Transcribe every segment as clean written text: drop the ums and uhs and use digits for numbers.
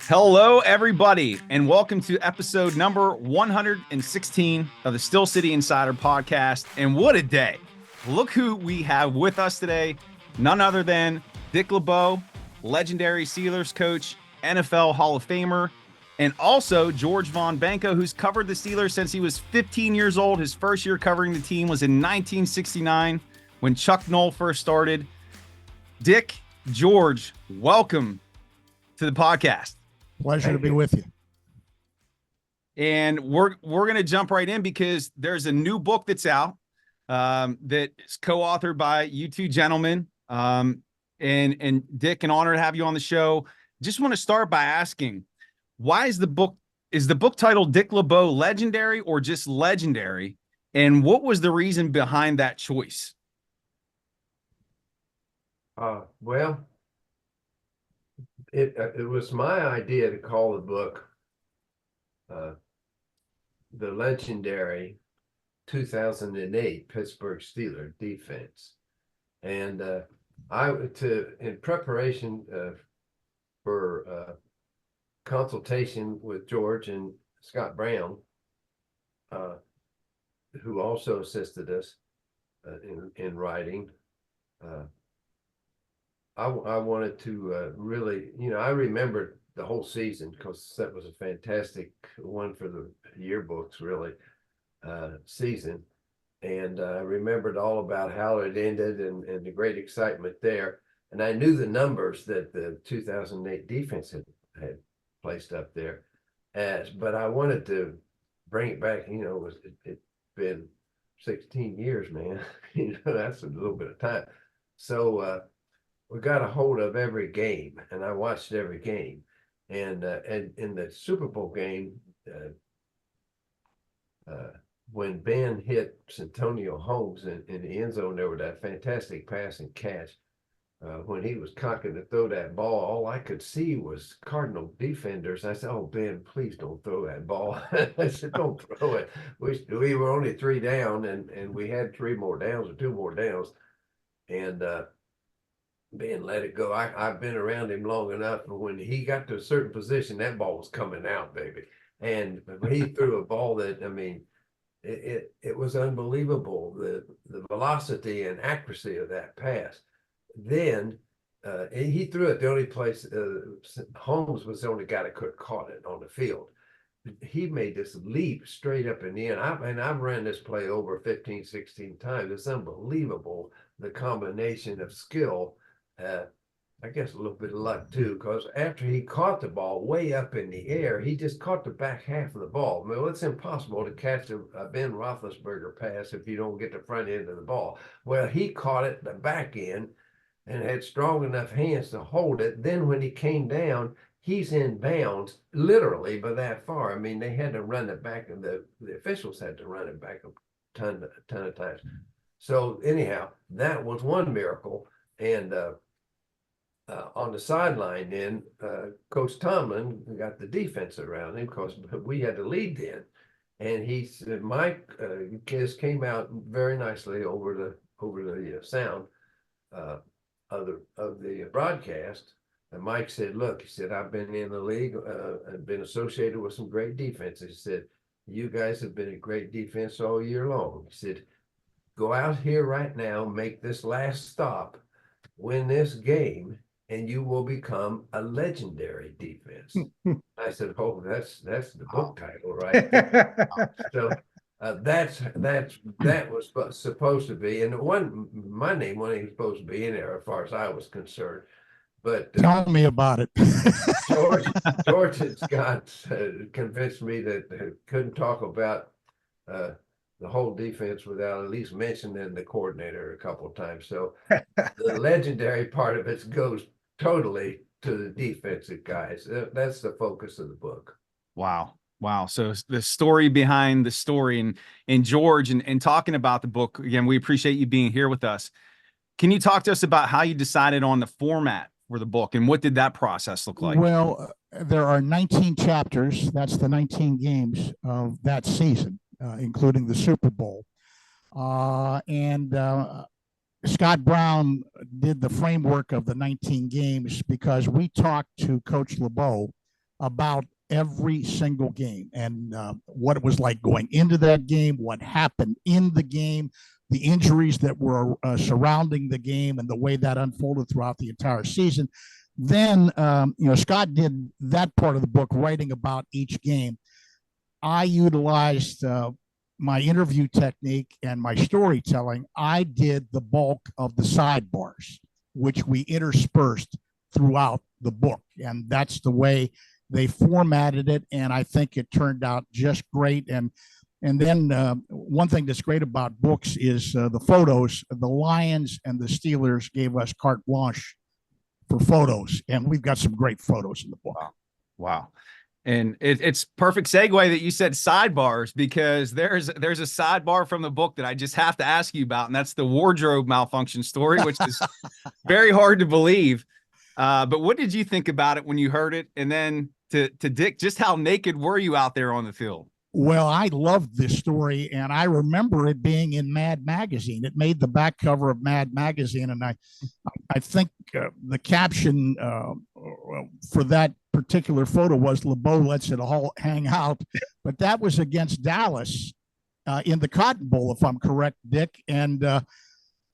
Hello, everybody, and welcome to episode number 116 of the Still City Insider podcast. And what a day. Look who we have with us today. None other than LeBeau, legendary Steelers coach, NFL Hall of Famer, and also George Von Benko, who's covered the Steelers since he was 15 years old. His first year covering the team was in 1969 when Chuck Noll first started. Dick, George, welcome to the podcast. Pleasure to be with you. And we're going to jump right in because there's a new book that's out that is co-authored by you two gentlemen. And Dick, an honor to have you on the show. Just want to start by asking, why is the book titled Dick LeBeau legendary or just legendary? And what was the reason behind that choice? Well, it was my idea to call the book the legendary 2008 Pittsburgh Steelers defense, and in preparation for consultation with George and Scott Brown, who also assisted us in writing. I wanted to really, I remembered the whole season because that was a fantastic one for the yearbooks, really, season. And I remembered all about how it ended and the great excitement there. And I knew the numbers that the 2008 defense had placed up there. But I wanted to bring it back, it's been 16 years, man. That's a little bit of time. So, we got a hold of every game, and I watched every game. And in the Super Bowl game, when Ben hit Santonio Holmes in the end zone, there was that fantastic pass and catch. When he was cocking to throw that ball, all I could see was Cardinal defenders. I said, "Oh, Ben, please don't throw that ball." I said, "Don't throw it." We were only 3 down, and we had 3 more downs or 2 more downs. And Ben let it go. I've been around him long enough, but when he got to a certain position, that ball was coming out, baby. And he threw a ball that, it was unbelievable, the velocity and accuracy of that pass. Then he threw it the only place, Holmes was the only guy that could have caught it on the field. He made this leap straight up in the end. I've ran this play over 15, 16 times. It's unbelievable, the combination of skill. I guess a little bit of luck too, because after he caught the ball way up in the air, he just caught the back half of the ball. Well, it's impossible to catch a Ben Roethlisberger pass if you don't get the front end of the ball. Well, he caught it the back end and had strong enough hands to hold it. Then when he came down, he's in bounds literally by that far. They had to run it back, and the officials had to run it back a ton of times. So anyhow, that was one miracle. And on the sideline, then Coach Tomlin got the defense around him because we had the lead then, and he said, "Mike, Kiss came out very nicely over the sound of the broadcast." And Mike said, "Look," he said, "I've been in the league, I've been associated with some great defenses." He said, "You guys have been a great defense all year long." He said, "Go out here right now, make this last stop, win this game, and you will become a legendary defense." I said, "Oh, that's the book title, right?" So that was supposed to be, and my name wasn't even supposed to be in there as far as I was concerned. But tell me about it. George and Scott convinced me that couldn't talk about the whole defense without at least mentioning the coordinator a couple of times. So the legendary part of it goes totally to the defensive guys. That's the focus of the book. Wow. So the story behind the story, and George, and talking about the book, again, we appreciate you being here with us. Can you talk to us about how you decided on the format for the book, and what did that process look like? Well, there are 19 chapters. That's the 19 games of that season, including the Super Bowl. And Scott Brown did the framework of the 19 games because we talked to Coach LeBeau about every single game and what it was like going into that game, what happened in the game, the injuries that were surrounding the game, and the way that unfolded throughout the entire season. Then, Scott did that part of the book, writing about each game. I utilized my interview technique and my storytelling. I did the bulk of the sidebars, which we interspersed throughout the book. And that's the way they formatted it. And I think it turned out just great. And then one thing that's great about books is the photos. The Lions and the Steelers gave us carte blanche for photos, and we've got some great photos in the book. Wow. And it's perfect segue that you said sidebars, because there's a sidebar from the book that I just have to ask you about, and that's the wardrobe malfunction story, which is very hard to believe. But what did you think about it when you heard it? And then to Dick, just how naked were you out there on the field? Well, I loved this story, and I remember it being in Mad Magazine. It made the back cover of Mad Magazine, and I think the caption for that particular photo was "LeBeau lets it all hang out," but that was against Dallas in the Cotton Bowl, if I'm correct, Dick, and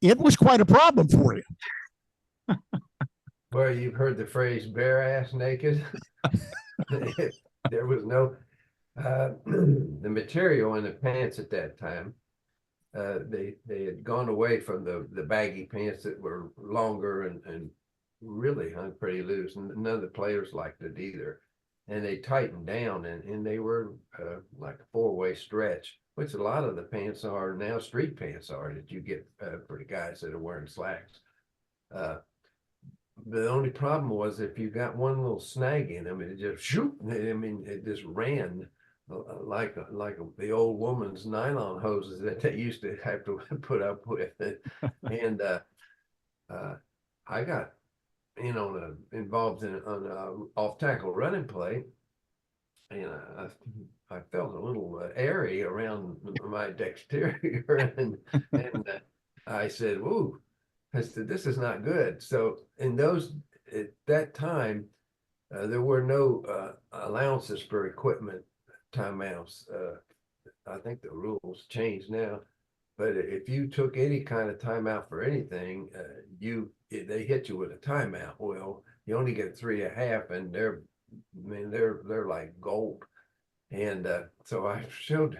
it was quite a problem for you. Well, you've heard the phrase "bare ass naked." There was no. The material in the pants at that time, they had gone away from the baggy pants that were longer and really hung pretty loose, and none of the players liked it either. And they tightened down, and they were like a four-way stretch, which a lot of the pants are now, street pants are, that you get for the guys that are wearing slacks. The only problem was if you got one little snag in them, it just shoot. I mean, it just ran like the old woman's nylon hoses that they used to have to put up with. And I got involved in an off tackle running play, and I felt a little airy around my dexterity, and I said, "Whoa." I said, "This is not good." So at that time, there were no allowances for equipment timeouts. I think the rules changed now, but if you took any kind of timeout for anything, they hit you with a timeout. Well, you only get 3.5, and they're like gold. And so I showed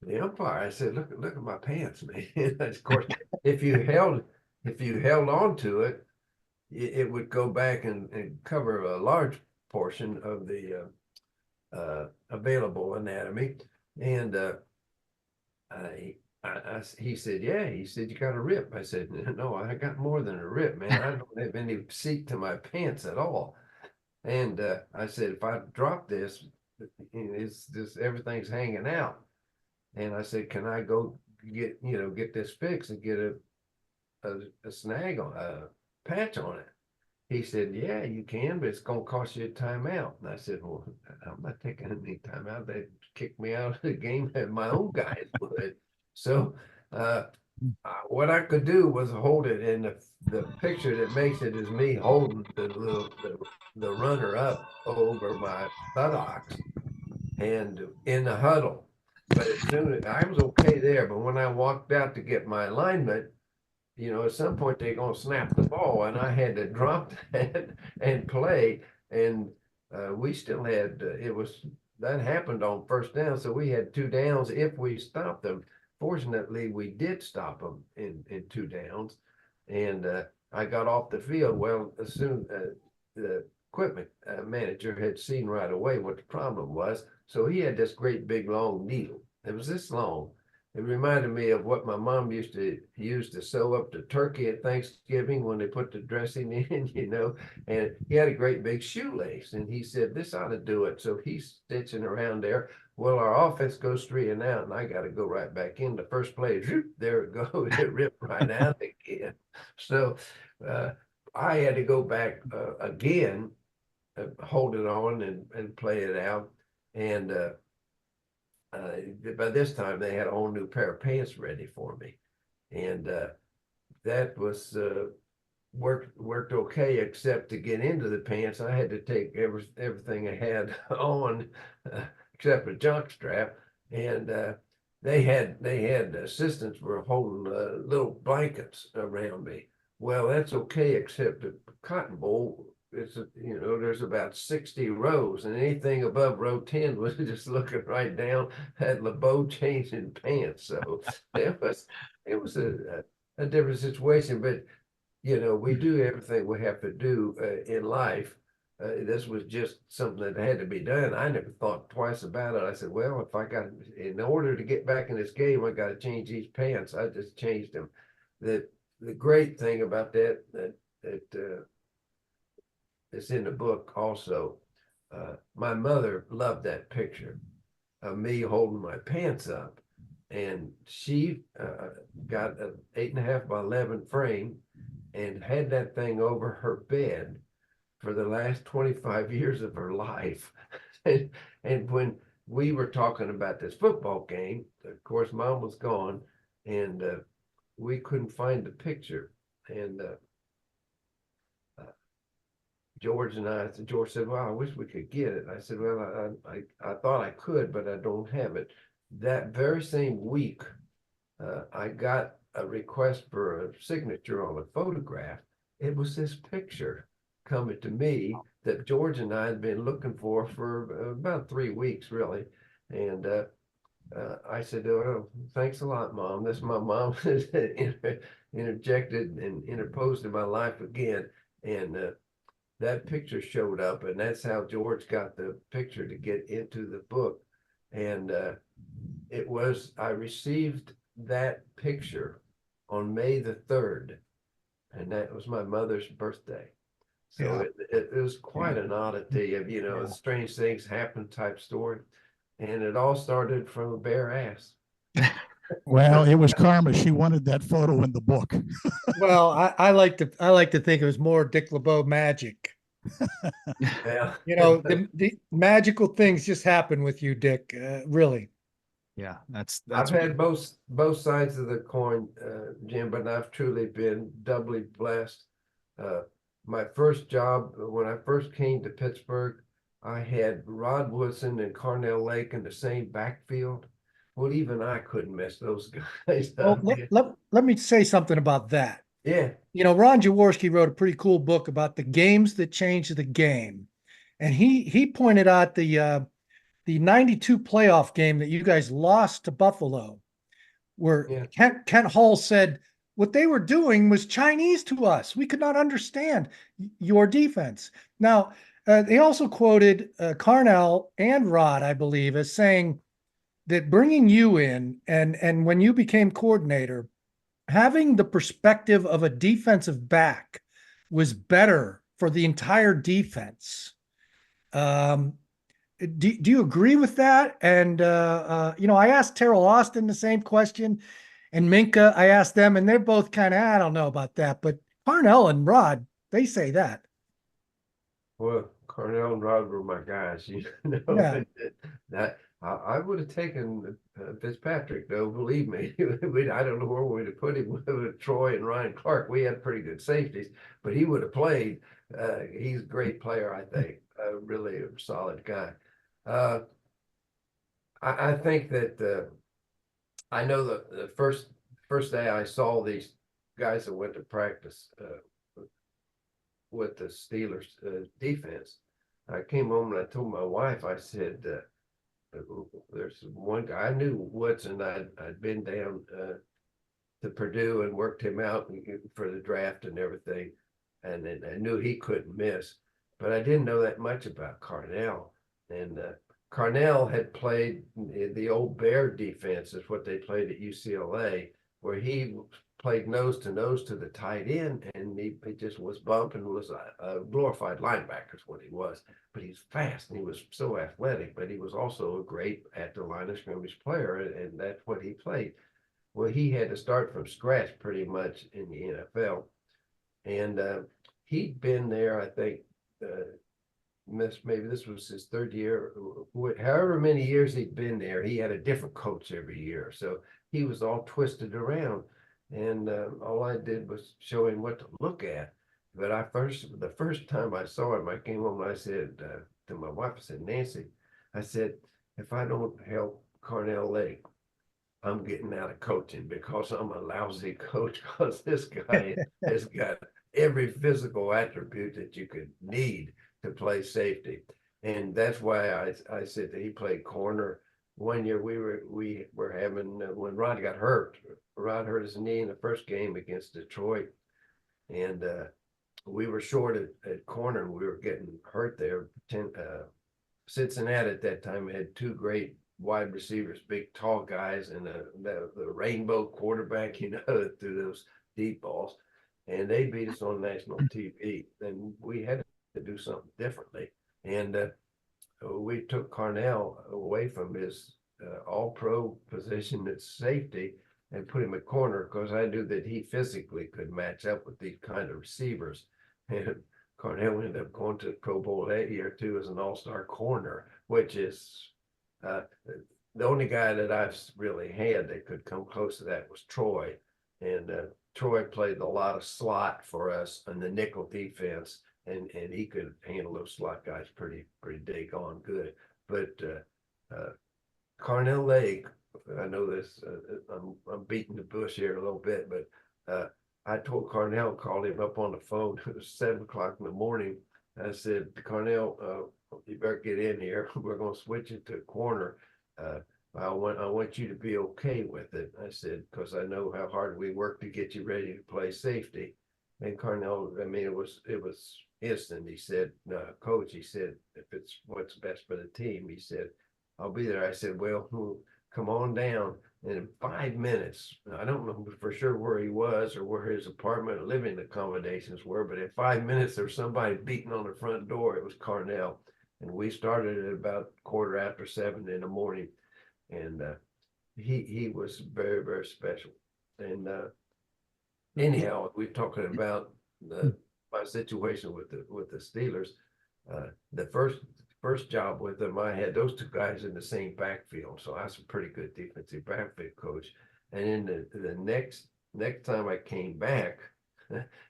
the umpire. I said, "Look at my pants, man." And of course, if you held on to it, it would go back and cover a large portion of the available anatomy. And he said, "Yeah." He said, "You got a rip." I said, "No, I got more than a rip, man. I don't have any seat to my pants at all." And I said, "If I drop this, it's just everything's hanging out." And I said, "Can I go get this fixed and get a snag on a patch on it?" He said, "Yeah, you can, but it's going to cost you a timeout." And I said, "Well, I'm not taking any timeout. They kicked me out of the game, and my own guys would." So what I could do was hold it, and the picture that makes it is me holding the runner up over my buttocks and in the huddle. But as soon as I was okay there, but when I walked out to get my alignment, at some point they're going to snap the ball, and I had to drop that and play. And we still had, that happened on first down. So we had 2 downs if we stopped them. Fortunately, we did stop them in 2 downs. And I got off the field. Well, as soon the equipment manager had seen right away what the problem was. So he had this great big long needle. It was this long. It reminded me of what my mom used to use to sew up the turkey at Thanksgiving when they put the dressing in, and he had a great big shoelace, and he said, "This ought to do it." So he's stitching around there. Well, our offense goes 3 and out, and I got to go right back in. The first play, there it goes. It ripped right out again. So I had to go back again, hold it on and play it out. And by this time they had a whole new pair of pants ready for me, and that was worked okay, except to get into the pants, I had to take everything I had on, except a junk strap, and they had assistants were holding little blankets around me. Well, that's okay, except the cotton bowl. There's about 60 rows, and anything above row 10 was just looking right down at LeBeau changing pants. So it was a different situation, but we do everything we have to do in life. This was just something that had to be done. I never thought twice about it. I said, well, in order to get back in this game, I got to change these pants. I just changed them. The great thing about that it's in the book also. My mother loved that picture of me holding my pants up, and she got an 8.5 by 11 frame and had that thing over her bed for the last 25 years of her life. And when we were talking about this football game, of course, Mom was gone, and we couldn't find the picture. And George said, well, I wish we could get it. I said, well, I thought I could, but I don't have it. That very same week, I got a request for a signature on a photograph. It was this picture coming to me that George and I had been looking for about 3 weeks, really. And I said, oh, thanks a lot, Mom. This my mom interjected and interposed in my life again. And that picture showed up, and that's how George got the picture to get into the book. And I received that picture on May the 3rd, and that was my mother's birthday. So it was quite an oddity of, strange things happen type story. And it all started from a bare ass. Well, it was karma. She wanted that photo in the book. Well, I like to think it was more Dick LeBeau magic. Yeah. The magical things just happen with you, Dick. Really. Yeah, that's I've had both sides of the coin, Jim, but I've truly been doubly blessed. My first job, when I first came to Pittsburgh, I had Rod Woodson and Carnell Lake in the same backfield. Well, even I couldn't mess those guys up. Well, let me say something about that. Yeah. Ron Jaworski wrote a pretty cool book about the games that changed the game. And he pointed out the 92 playoff game that you guys lost to Buffalo, where Kent Hull said what they were doing was Chinese to us. We could not understand your defense. Now, they also quoted Carnell and Rod, I believe, as saying that bringing you in and when you became coordinator, having the perspective of a defensive back was better for the entire defense. Do you agree with that? And, I asked Terrell Austin the same question, and Minka, I asked them, and they're both kind of, I don't know about that. But Carnell and Rod, they say that. Well, Carnell and Rod were my guys, Yeah. That I would have taken Fitzpatrick, though, believe me. I don't know where we'd have put him with Troy and Ryan Clark. We had pretty good safeties, but he would have played. He's a great player, I think. Really a solid guy. I think that I know the first day I saw these guys that went to practice with the Steelers defense, I came home and I told my wife, I said, there's one guy, I knew Woodson. I'd been down to Purdue and worked him out for the draft and everything. And then I knew he couldn't miss, but I didn't know that much about Carnell. And Carnell had played the old Bear defense, is what they played at UCLA, where he played nose to the tight end, and he just was bumping, was a glorified linebacker is what he was. But he's fast and he was so athletic, but he was also a great at the line of scrimmage player, and that's what he played. Well, he had to start from scratch pretty much in the NFL. And he'd been there, I think, maybe this was his third year, however many years he'd been there, he had a different coach every year. So he was all twisted around. And all I did was show him what to look at. But the first time I saw him, I came home and I said to my wife, I said, Nancy, I said, if I don't help Cornell Lake, I'm getting out of coaching because I'm a lousy coach, because this guy has got every physical attribute that you could need to play safety. And that's why I said that he played corner. One year we were having when Rod got hurt. Rod hurt his knee in the first game against Detroit, and we were short at corner, and we were getting hurt there. Cincinnati at that time had two great wide receivers, big tall guys, and the rainbow quarterback, that threw those deep balls, and they beat us on national TV. And we had to do something differently, and we took Cornell away from his all-pro position at safety and put him at corner, because I knew that he physically could match up with these kind of receivers. And Cornell ended up going to the Pro Bowl that year too as an all-star corner, which is the only guy that I've really had that could come close to that was Troy. And Troy played a lot of slot for us in the nickel defense, and he could handle those slot guys pretty daggone good. But Cornell Lake, I know this, I'm beating the bush here a little bit, but I told Cornell, called him up on the phone. It was 7 o'clock in the morning. I said, Cornell, you better get in here. We're going to switch it to corner. I want you to be okay with it. I said, because I know how hard we work to get you ready to play safety. And Cornell, I mean, it was instant. He said, no, Coach, he said, if it's what's best for the team, he said, I'll be there. I said, well, come on down. And in 5 minutes, I don't know for sure where he was or where his apartment or living accommodations were, but in 5 minutes, there was somebody beating on the front door. It was Cornell. And we started at about 7:15 in the morning. And he was very, very special. And anyhow, we're talking about my situation with the Steelers. The first job with them, I had those two guys in the same backfield, so I was a pretty good defensive backfield coach. And in the next time I came back,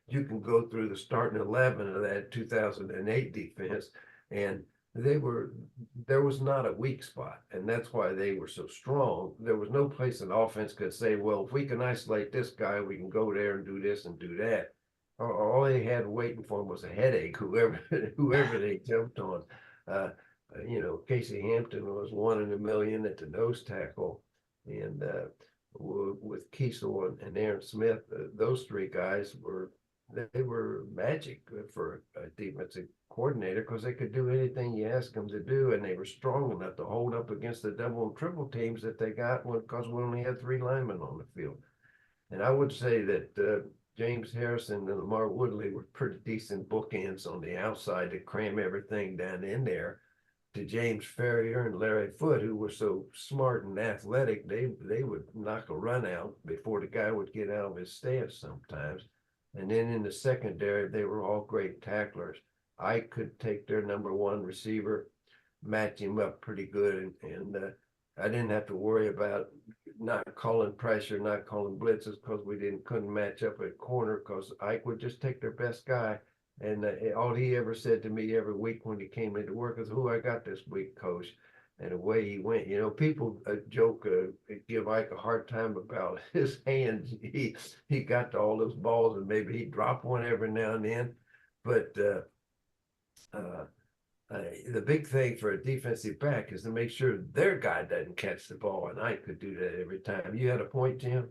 you can go through the starting 11 of that 2008 defense, and there was not a weak spot, and that's why they were so strong. There was no place an offense could say, well, if we can isolate this guy, we can go there and do this and do that. All they had waiting for them was a headache, whoever they jumped on. Casey Hampton was 1 in a million at the nose tackle, and with Kiesel and Aaron Smith, those three guys were magic for a defensive coordinator, because they could do anything you asked them to do, and they were strong enough to hold up against the double and triple teams that they got, because we only had 3 linemen on the field. And I would say that James Harrison and Lamar Woodley were pretty decent bookends on the outside to cram everything down in there, to James Ferrier and Larry Foote, who were so smart and athletic. They would knock a run out before the guy would get out of his stance sometimes. And then in the secondary, they were all great tacklers. I could take their number 1 receiver, match him up pretty good, and I didn't have to worry about not calling pressure, not calling blitzes, because we couldn't match up at corner, because Ike would just take their best guy. And all he ever said to me every week when he came into work is, "Who I got this week, Coach?" And away he went. People joke, give Ike a hard time about his hands. He got to all those balls, and maybe he dropped one every now and then. But the big thing for a defensive back is to make sure their guy doesn't catch the ball, and I could do that every time. You had a point, Jim?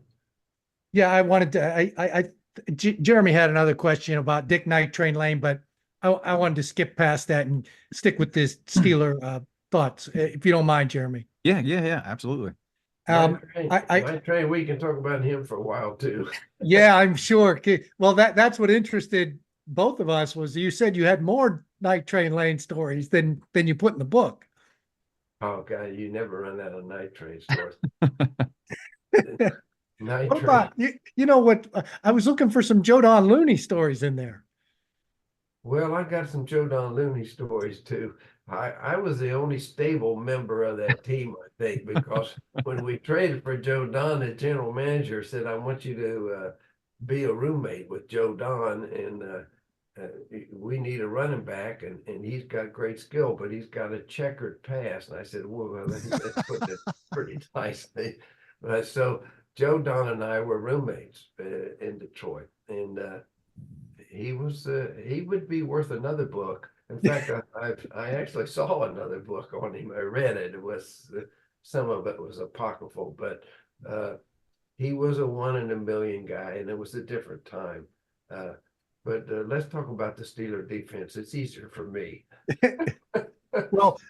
Yeah, I wanted to. Jeremy had another question about Dick Night Train Lane, but I wanted to skip past that and stick with this Steeler thoughts, if you don't mind, Jeremy. Yeah, absolutely. Night Train, we can talk about him for a while too. Yeah, I'm sure. Well, that's what interested both of us. Was you said you had more Night Train Lane stories than you put in the book. Oh God, you never run out of Night Train stories. What about you know what? I was looking for some Joe Don Looney stories in there. Well, I got some Joe Don Looney stories too. I was the only stable member of that team, I think, because when we traded for Joe Don, the general manager said, "I want you to be a roommate with Joe Don." And we need a running back, and he's got great skill, but he's got a checkered past. And I said, well, let's put it pretty nicely. So Joe, Don, and I were roommates in Detroit, and he would be worth another book. In fact, I actually saw another book on him. I read it. It was some of it was apocryphal, but he was a 1 in a million guy, and it was a different time. But let's talk about the Steeler defense. It's easier for me. Well,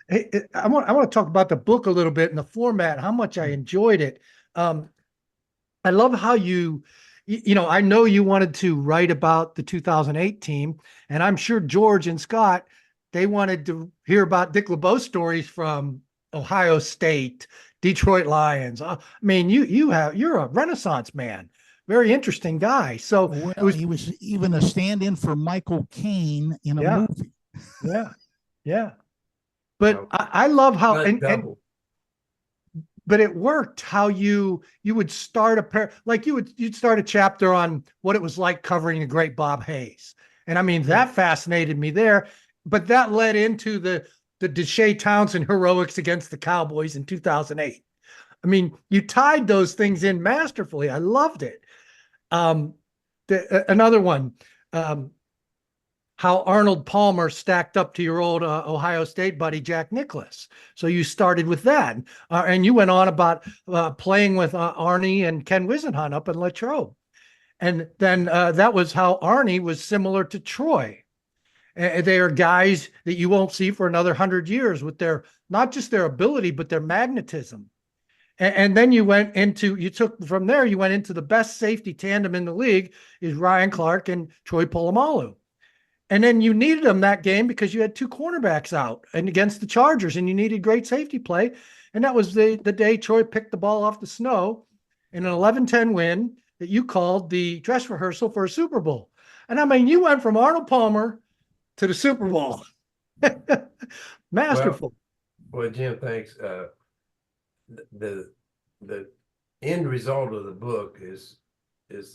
I want to talk about the book a little bit and the format, how much I enjoyed it. I love how I know you wanted to write about the 2008 team, and I'm sure George and Scott, they wanted to hear about Dick LeBeau stories from Ohio State, Detroit Lions. I mean, you're a Renaissance man. Very interesting guy. So he was even a stand-in for Michael Caine in a movie. Yeah. But I love how but it worked how you would start you'd start a chapter on what it was like covering the great Bob Hayes. And I mean, that fascinated me there, but that led into the Deshae Townsend heroics against the Cowboys in 2008. I mean, you tied those things in masterfully. I loved it. Another one, how Arnold Palmer stacked up to your old Ohio State buddy, Jack Nicklaus. So you started with that. And you went on about playing with Arnie and Ken Wisenhunt up in Latrobe. And then that was how Arnie was similar to Troy. They are guys that you won't see for another 100 years with their, not just their ability, but their magnetism. And then you went into the best safety tandem in the league is Ryan Clark and Troy Polamalu. And then you needed them that game because you had 2 cornerbacks out and against the Chargers, and you needed great safety play. And that was the day Troy picked the ball off the snow in an 11-10 win that you called the dress rehearsal for a Super Bowl. And I mean, you went from Arnold Palmer to the Super Bowl. Masterful. Well, Jim, thanks. The end result of the book is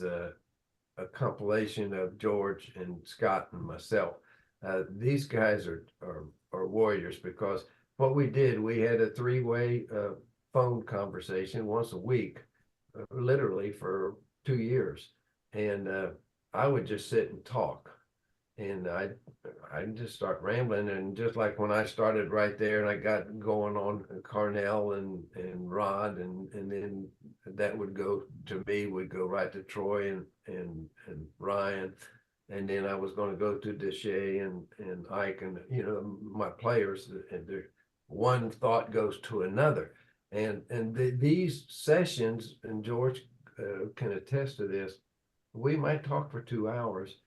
a compilation of George and Scott and myself. These guys are warriors, because what we did, we had a 3-way phone conversation once a week, literally for 2 years, and I would just sit and talk. And I'd just start rambling, and just like when I started right there and I got going on Carnell and Rod, and then that would go to me, would go right to Troy and Ryan, and then I was going to go to Deshae and Ike, and my players, and one thought goes to another, and these sessions, and George can attest to this, we might talk for 2 hours.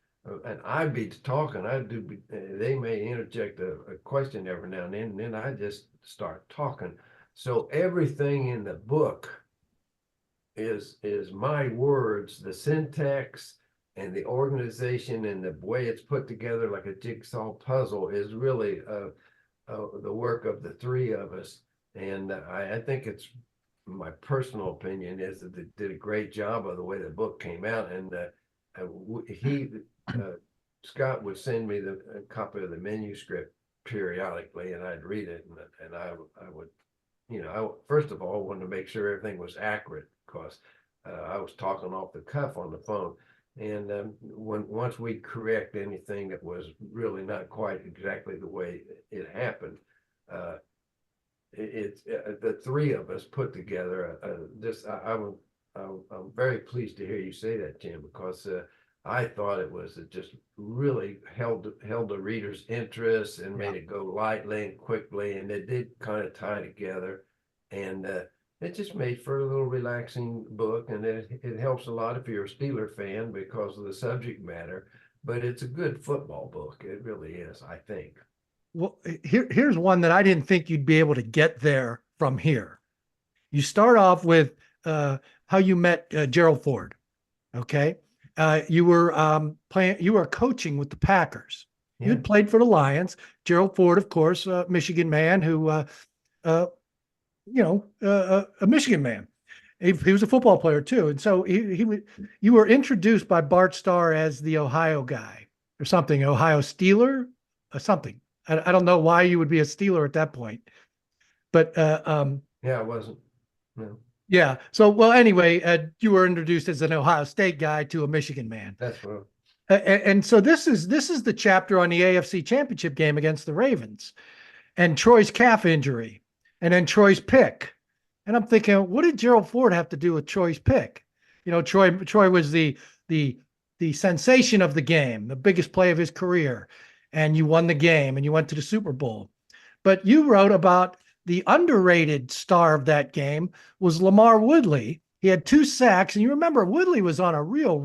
And I'd be talking, they may interject a question every now and then I just start talking. So everything in the book is my words, the syntax and the organization and the way it's put together like a jigsaw puzzle is really the work of the 3 of us. And I think it's, my personal opinion is that they did a great job of the way the book came out. And Scott would send me a copy of the manuscript periodically, and I'd read it, and I would, first of all, wanted to make sure everything was accurate, because I was talking off the cuff on the phone, and once we correct anything that was really not quite exactly the way it happened, it's the 3 of us put together I'm very pleased to hear you say that, Jim, because I thought it was just really held the reader's interest and made it go lightly and quickly, and it did kind of tie together, and it just made for a little relaxing book, and it helps a lot if you're a Steeler fan because of the subject matter, but it's a good football book. It really is, I think. Well, here's one that I didn't think you'd be able to get there from here. You start off with how you met Gerald Ford, okay? You were coaching with the Packers. Yeah. You had played for the Lions. Gerald Ford, of course, a Michigan man who, a Michigan man. He was a football player too. And so you were introduced by Bart Starr as the Ohio guy. or something, Ohio Steeler or something. I don't know why you would be a Steeler at that point, but Yeah, I wasn't. No, yeah. So, well, anyway, you were introduced as an Ohio State guy to a Michigan man. that's what. And so this is the chapter on the AFC Championship game against the Ravens, and Troy's calf injury, and then Troy's pick. And I'm thinking, what did Gerald Ford have to do with Troy's pick? You know, Troy was the sensation of the game, the biggest play of his career, and you won the game and you went to the Super Bowl. But you wrote about the underrated star of that game was Lamar Woodley. He had 2 sacks, and you remember Woodley was on a real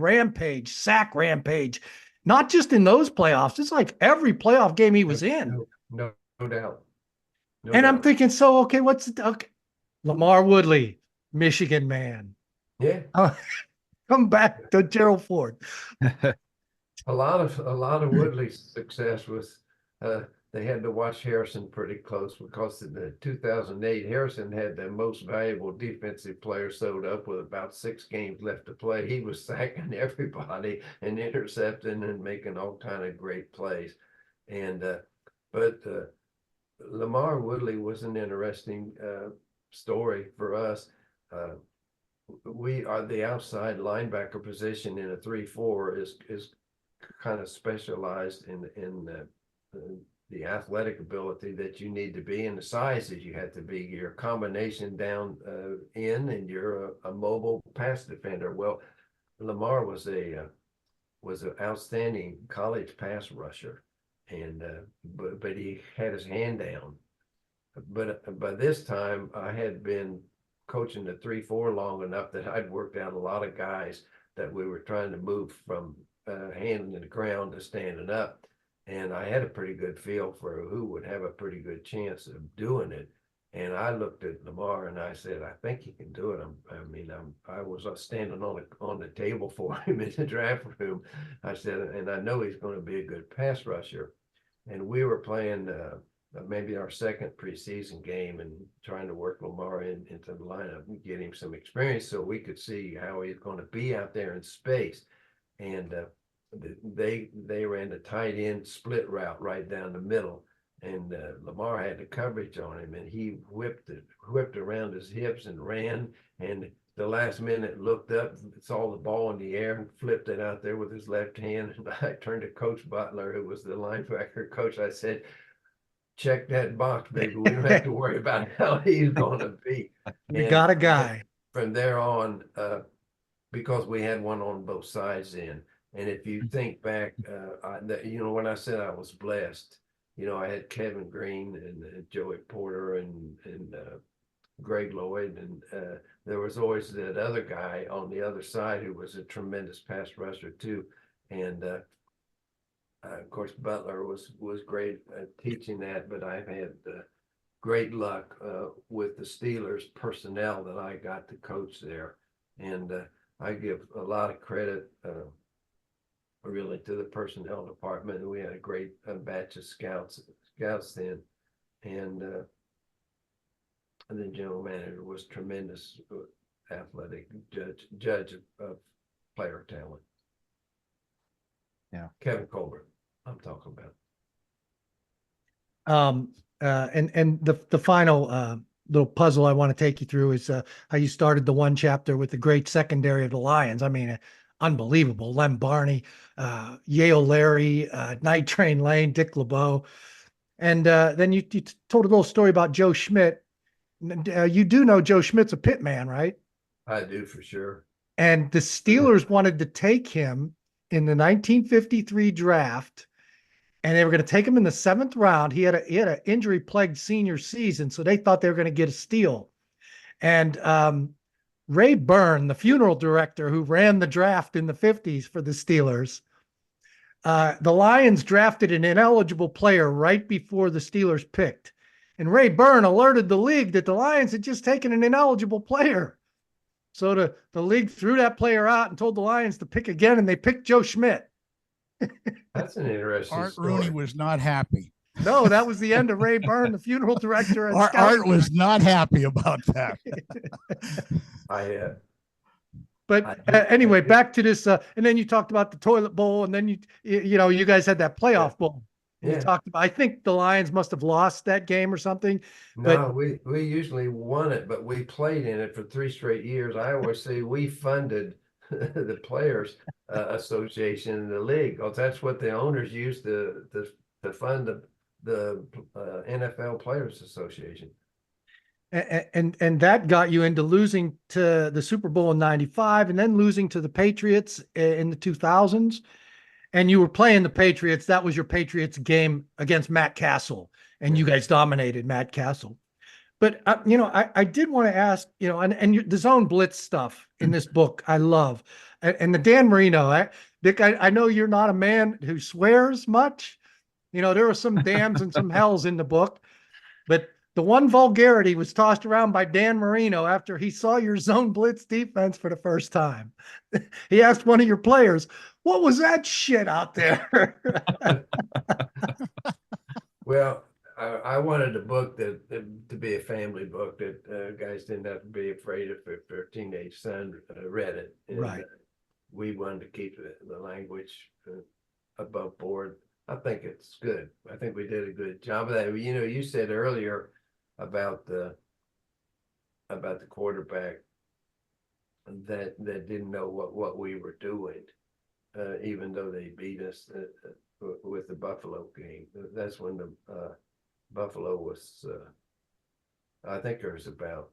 sack rampage, not just in those playoffs. It's like every playoff game he was in. No doubt. No And I'm doubt. thinking, so okay, okay? Lamar Woodley, Michigan man. Yeah, Come back to Gerald Ford. a lot of Woodley's success was they had to watch Harrison pretty close, because in the 2008 Harrison had the most valuable defensive player sewed up with about 6 games left to play. He was sacking everybody and intercepting and making all kind of great plays. And but Lamar Woodley was an interesting story for us. We are the outside linebacker position in a 3-4 is kind of specialized in the athletic ability that you need to be, and the size that you have to be. You're a combination down in, and you're a mobile pass defender. Well, Lamar was an outstanding college pass rusher, and but he had his hand down. But by this time, I had been coaching the 3-4 long enough that I'd worked out a lot of guys that we were trying to move from handling the ground to standing up. And I had a pretty good feel for who would have a pretty good chance of doing it. And I looked at Lamar and I said, I think he can do it. I was standing on the table for him in the draft room. I said, and I know he's going to be a good pass rusher. And we were playing maybe our second preseason game and trying to work Lamar into the lineup and get him some experience so we could see how he's going to be out there in space. And they ran the tight end split route right down the middle, and Lamar had the coverage on him, and he whipped around his hips and ran, and the last minute looked up, saw the ball in the air and flipped it out there with his left hand. And I turned to Coach Butler, who was the linebacker coach. I said, check that box, baby. We don't have to worry about how he's going to be. You got a guy. From there on, because we had one on both sides then. And if you think back, when I said I was blessed, I had Kevin Green and Joey Porter and Greg Lloyd, and there was always that other guy on the other side who was a tremendous pass rusher too. And of course, Butler was great at teaching that, but I've had great luck with the Steelers personnel that I got to coach there. And I give a lot of credit really to the personnel department. We had a great batch of scouts then, and the general manager was tremendous athletic judge of player talent. Yeah, Kevin Colbert, I'm talking about. And the final little puzzle I want to take you through is how you started the one chapter with the great secondary of the Lions. I mean, unbelievable. Lem Barney, Yale Larry, Night Train Lane, Dick LeBeau. And then you told a little story about Joe Schmidt. You do know Joe Schmidt's a pit man, right? I do, for sure. And the Steelers wanted to take him in the 1953 draft, and they were going to take him in the 7th round. He had an injury-plagued senior season, so they thought they were going to get a steal. And Ray Byrne, the funeral director who ran the draft in the 50s for the Steelers, the Lions drafted an ineligible player right before the Steelers picked. And Ray Byrne alerted the league that the Lions had just taken an ineligible player. So the league threw that player out and told the Lions to pick again, and they picked Joe Schmidt. That's an interesting Art story. Rooney was not happy. No, that was the end of Ray Byrne, the funeral director. Art was not happy about that. But I anyway, do. back to this. And then you talked about the toilet bowl, and then you guys had that playoff bowl. And you Yeah. talked about. I think the Lions must have lost that game or something. No, we usually won it, but we played in it for 3 straight years. I always say we funded the players association in the league, because that's what the owners used to fund the NFL Players Association. And that got you into losing to the Super Bowl in '95, and then losing to the Patriots in the 2000s. And you were playing the Patriots. That was your Patriots game against Matt Castle, and you guys dominated Matt Castle. But I did want to ask, and the zone blitz stuff in this book, I love, and the Dan Marino. Dick, I know you're not a man who swears much. There were some dams and some hells in the book, but the one vulgarity was tossed around by Dan Marino after he saw your zone blitz defense for the first time. He asked one of your players, "What was that shit out there?" Well, I wanted a book to be a family book that guys didn't have to be afraid if their teenage son read it. And, Right. We wanted to keep the language above board. I think it's good. I think we did a good job of that. You said earlier about the quarterback that didn't know what we were doing, even though they beat us with the Buffalo game. That's when the Buffalo was. I think there was about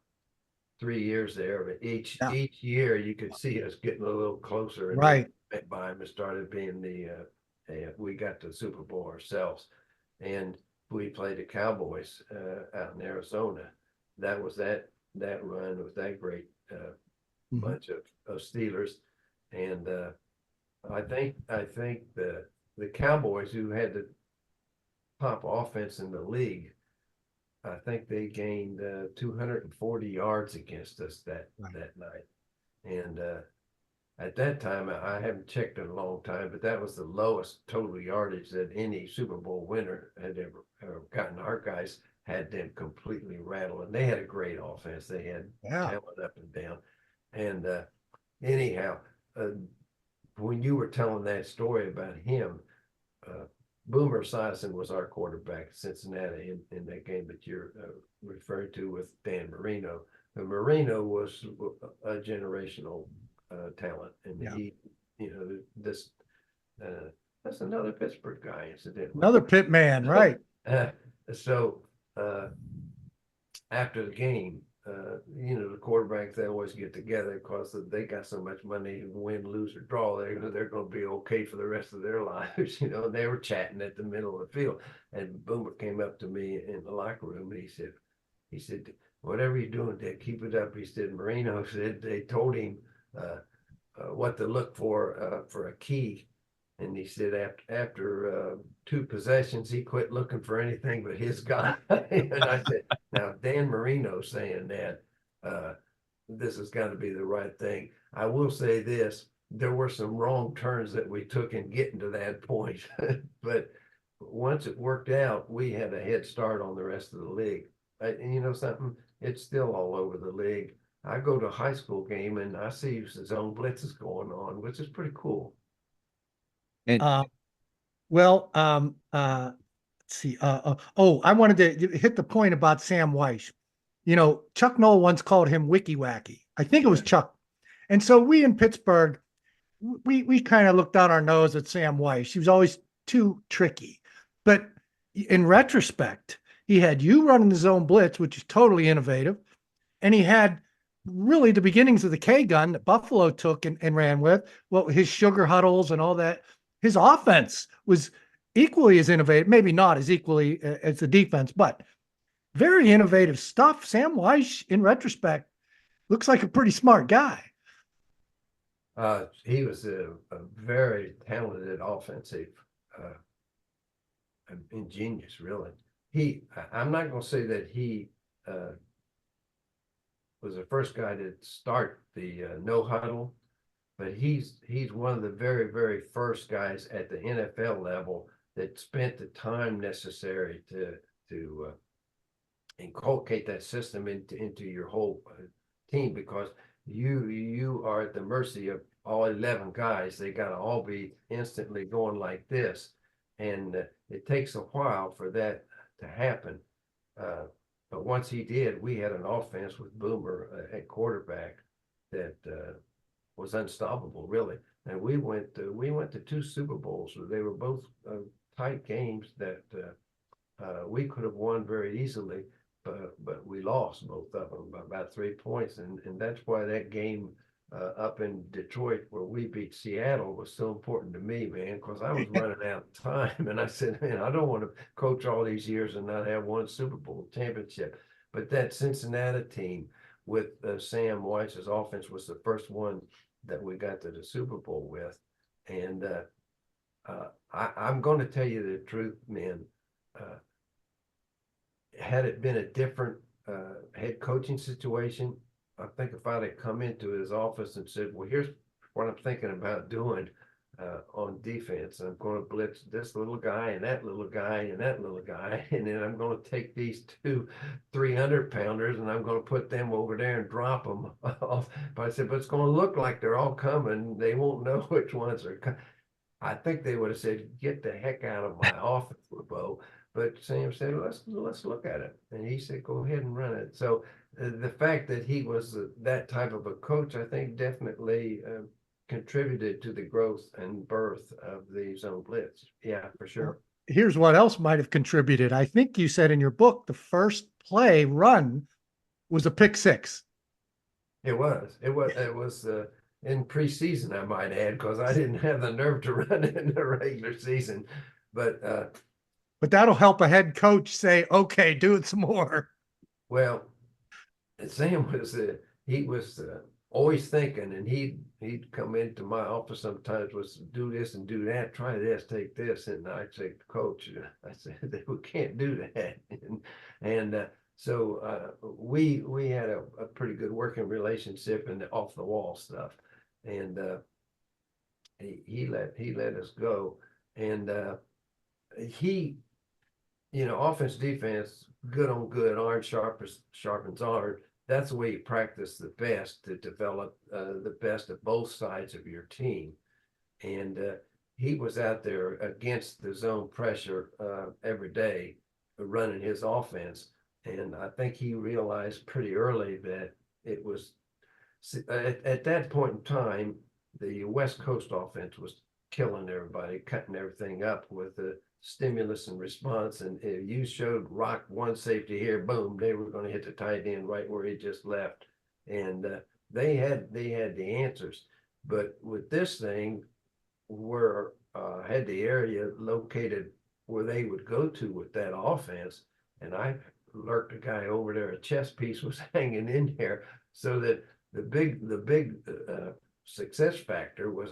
3 years there, but each year you could see us getting a little closer. And Right. went by and started being we got to the Super Bowl ourselves, and we played the Cowboys out in Arizona. That was that run with that great bunch of Steelers, and I think the Cowboys, who had the top offense in the league, I think they gained 240 yards against us that night, and at that time, I haven't checked in a long time, but that was the lowest total yardage that any Super Bowl winner had ever gotten. Our guys had them completely rattled, and they had a great offense. They had talent up and down. And anyhow, when you were telling that story about him, Boomer Esiason was our quarterback at Cincinnati in that game that you're referring to with Dan Marino. And Marino was a generational talent, and he, that's another Pittsburgh guy, incidentally. Another pit man, right? So after the game, the quarterbacks, they always get together because they got so much money, win, lose, or draw. They're going to be okay for the rest of their lives. They were chatting at the middle of the field, and Boomer came up to me in the locker room, and he said, "Whatever you're doing, Dick, keep it up." He said, "Marino said they told him what to look for a key." And he said after 2 possessions, he quit looking for anything but his guy. And I said, "Now, Dan Marino saying that, this has got to be the right thing." I will say this, there were some wrong turns that we took in getting to that point. But once it worked out, we had a head start on the rest of the league. And you know something? It's still all over the league. I go to a high school game and I see zone blitzes going on, which is pretty cool. And let's see. I wanted to hit the point about Sam Weiss. Chuck Noll once called him Wicky Wacky. I think it was Chuck. And so we in Pittsburgh, we kind of looked down our nose at Sam Weiss. He was always too tricky. But in retrospect, he had you running the zone blitz, which is totally innovative. And he had really the beginnings of the K gun that Buffalo took and ran with. Well, his sugar huddles and all that. His offense was equally as innovative, maybe not as equally as the defense, but very innovative stuff. Sam Weiss, in retrospect, looks like a pretty smart guy. He was a very talented offensive ingenious, really. I'm not going to say that he was the first guy to start the no huddle, but he's one of the very, very first guys at the NFL level that spent the time necessary to inculcate that system into your whole team, because you are at the mercy of all 11 guys. They got to all be instantly going like this, and it takes a while for that to happen. But once he did, we had an offense with Boomer at quarterback that was unstoppable, really. And we went to 2 Super Bowls. They were both tight games that we could have won very easily, but we lost both of them by about 3 points, and that's why that game up in Detroit where we beat Seattle was so important to me, man, because I was running out of time, and I said, man, I don't want to coach all these years and not have one Super Bowl championship. But that Cincinnati team with Sam Weitz's offense was the first one that we got to the Super Bowl with, and I'm going to tell you the truth, man. Had it been a different head coaching situation, I think if I'd have come into his office and said, well, here's what I'm thinking about doing on defense. I'm going to blitz this little guy and that little guy and that little guy. And then I'm going to take these 2 300-pounders and I'm going to put them over there and drop them off. But I said, but it's going to look like they're all coming. They won't know which ones are coming. I think they would have said, get the heck out of my office, LeBeau. But Sam said, let's look at it. And he said, go ahead and run it. So the fact that he was that type of a coach, I think definitely contributed to the growth and birth of the zone blitz. Yeah, for sure. Here's what else might have contributed. I think you said in your book, the first play run was a pick 6. It was in preseason, I might add, because I didn't have the nerve to run it in the regular season. But that'll help a head coach say, okay, do it some more. Well, Sam was he was always thinking, and he'd come into my office sometimes, was do this and do that, try this, take this, and I'd say, Coach, I said we can't do that, and so we had a pretty good working relationship in the off the wall stuff, and he let us go, and he. Offense, defense, good on good, iron sharpens iron. That's the way you practice the best to develop the best of both sides of your team. And he was out there against the zone pressure every day, running his offense. And I think he realized pretty early that it was, at that point in time, the West Coast offense was killing everybody, cutting everything up with the stimulus and response, and you showed rock one safety here, boom, they were going to hit the tight end right where he just left, and they had the answers. But with this thing, where had the area located where they would go to with that offense, and I lurked a guy over there, a chess piece was hanging in there, so that the big success factor was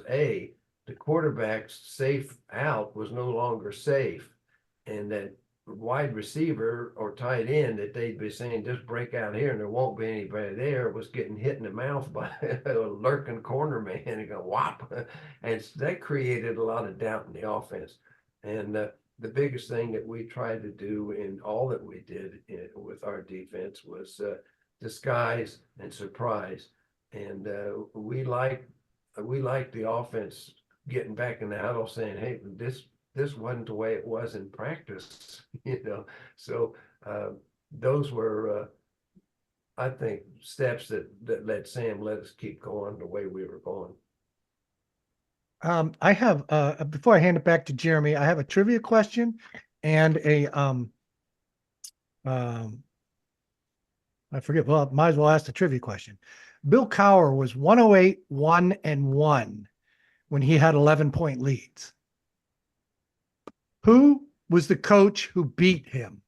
the quarterback's safe out was no longer safe, and that wide receiver or tight end that they'd be saying just break out here and there won't be anybody there was getting hit in the mouth by a lurking corner man and go whop, and that created a lot of doubt in the offense. And the biggest thing that we tried to do in all that we did with our defense was disguise and surprise, and we liked the offense getting back in the huddle saying, hey, this wasn't the way it was in practice, So those were, I think, steps that let Sam let us keep going the way we were going. I have, before I hand it back to Jeremy, I have a trivia question and I forget, well, might as well ask the trivia question. Bill Cowher was 108, 1-1 when he had 11-point leads. Who was the coach who beat him?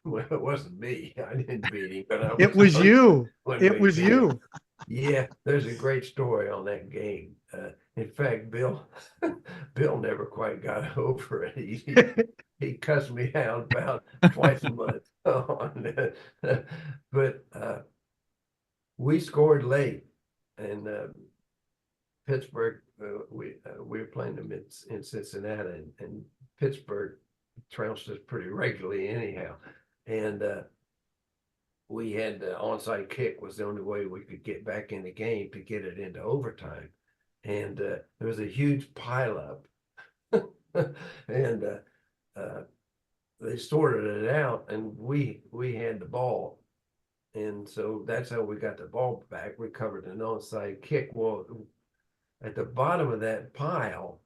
Well, it wasn't me. I didn't beat him, but it was you. It was you. Yeah, there's a great story on that game. In fact, Bill never quite got over it. He cussed me out about twice a month on that. But we scored late, and Pittsburgh, we were playing them in Cincinnati, and Pittsburgh trounced us pretty regularly anyhow. And we had the onside kick was the only way we could get back in the game to get it into overtime. And there was a huge pileup. And they sorted it out, and we had the ball. And so that's how we got the ball back, recovered an onside kick. Well, at the bottom of that pile,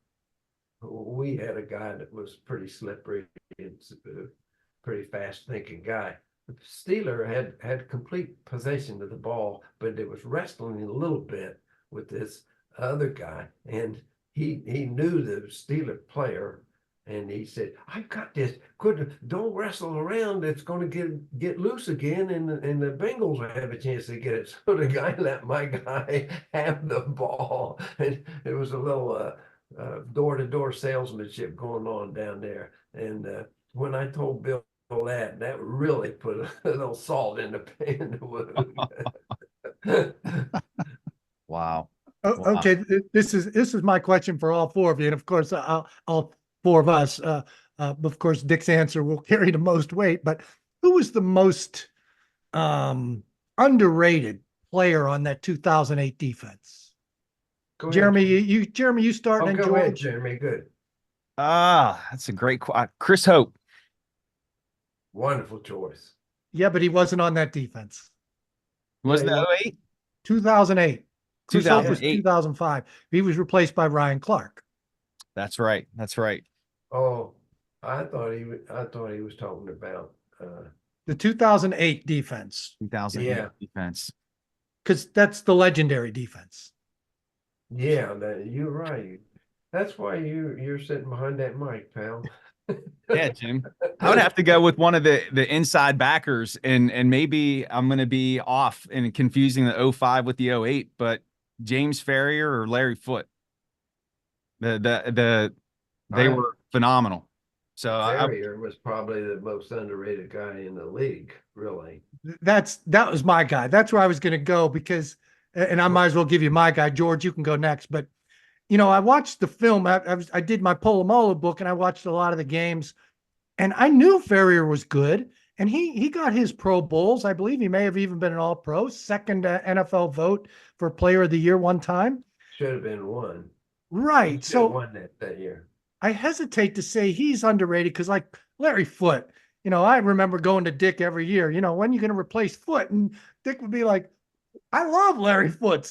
we had a guy that was pretty slippery and pretty fast thinking guy. The Steeler had complete possession of the ball, but it was wrestling a little bit with this other guy, and he knew the Steeler player, and he said, "I've got this. Don't wrestle around. It's going to get loose again, and the Bengals will have a chance to get it." So the guy let my guy have the ball, and it was a little door-to-door salesmanship going on down there. And when I told Bill that really put a little salt in the wound. Wow. Oh, okay, this is my question for all four of you, and of course, all four of us. Of course, Dick's answer will carry the most weight. But who was the most underrated player on that 2008 defense? Go ahead. Jeremy, you start, and go ahead, George. Jeremy. Good. That's a great question. Chris Hope. Wonderful choice. Yeah, but he wasn't on that defense. Wasn't Yeah, that 08? 2008. Chris Hope was 2008. 2005. He was replaced by Ryan Clark. That's right. That's right. Oh, I thought he was talking about The 2008 defense, 2008 Yeah. defense. because that's the legendary defense. yeah, you're right. That's why you're sitting behind that mic, pal. Yeah, Jim. I would have to go with one of the inside backers, and maybe I'm going to be off and confusing the 05 with the 08, but James Ferrier or Larry Foote. They were phenomenal. So Ferrier was probably the most underrated guy in the league, really. That was my guy. That's where I was going to go, because, and I might as well give you my guy. George, you can go next. But, I watched the film. I did my Polamalu book, and I watched a lot of the games, and I knew Ferrier was good, and he got his Pro Bowls. I believe he may have even been an All-Pro, second NFL vote for Player of the Year one time. Should have been one. Right. So won that year. I hesitate to say he's underrated, because, like Larry Foote, I remember going to Dick every year, when are you going to replace Foote? And Dick would be like, I love Larry Foote.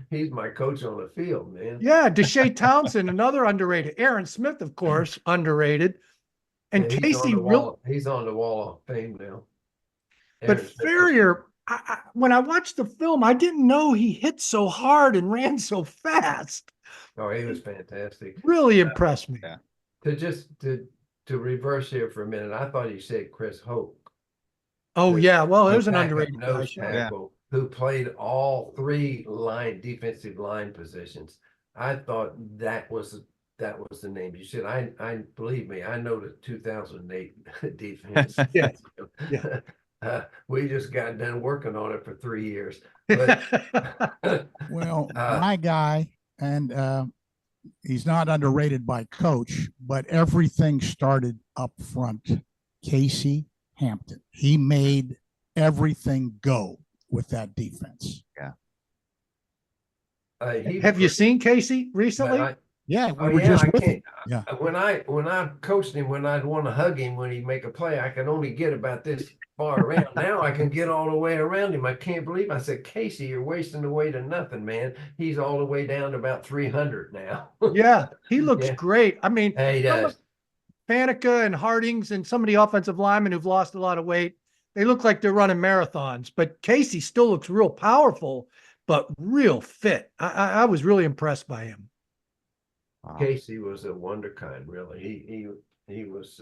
He's my coach on the field, man. Yeah, Deshae Townsend, another underrated. Aaron Smith, of course, underrated. And Yeah, Casey, he's on the wall of fame now. But Ferrier, when I watched the film, I didn't know he hit so hard and ran so fast. Oh, he was fantastic. Really impressed me. Yeah. To reverse here for a minute, I thought you said Chris Hope. Oh, yeah. Well, there's an underrated guy. nose tackle who played all three defensive line positions. I thought that was the name. You said, I believe me, I know the 2008 defense. Yeah. Yeah. We just got done working on it for 3 years. But Well, my guy, and he's not underrated by coach, but everything started up front. Casey Hampton. He made everything go with that defense. Yeah. Have you seen Casey recently? Yeah, Oh, we were yeah, just I with him. can't. Yeah. When I coached him, when I'd want to hug him when he'd make a play, I could only get about this far around. Now I can get all the way around him. I can't believe I said, Casey, you're wasting away to nothing, man. He's all the way down to about 300 now. Yeah, he looks great. I mean, Yeah, he does. Faneca and Hardings and some of the offensive linemen who've lost a lot of weight, they look like they're running marathons. But Casey still looks real powerful, but real fit. I was really impressed by him. Wow. Casey was a wonder kind, really. He was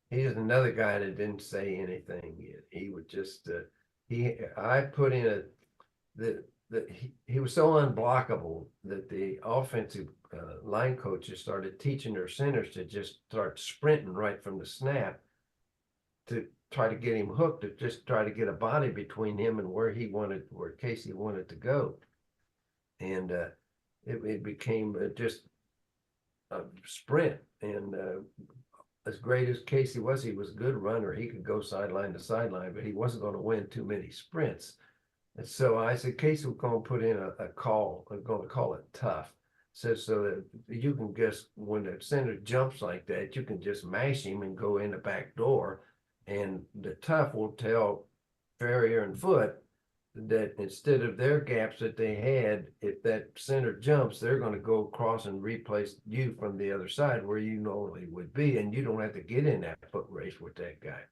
he's another guy that didn't say anything. He would just I put in he was so unblockable that the offensive line coaches started teaching their centers to just start sprinting right from the snap to try to get him hooked, to just try to get a body between him and where Casey wanted to go. And it became just a sprint, and as great as Casey was, he was a good runner. He could go sideline to sideline, but he wasn't going to win too many sprints. And so I said, Casey, we're going to put in a call. I'm going to call it tough. So that you can just, when the center jumps like that, you can just mash him and go in the back door. And the tough will tell Ferrier and Foot that instead of their gaps that they had, if that center jumps, they're going to go across and replace you from the other side where you normally would be. And you don't have to get in that foot race with that guy.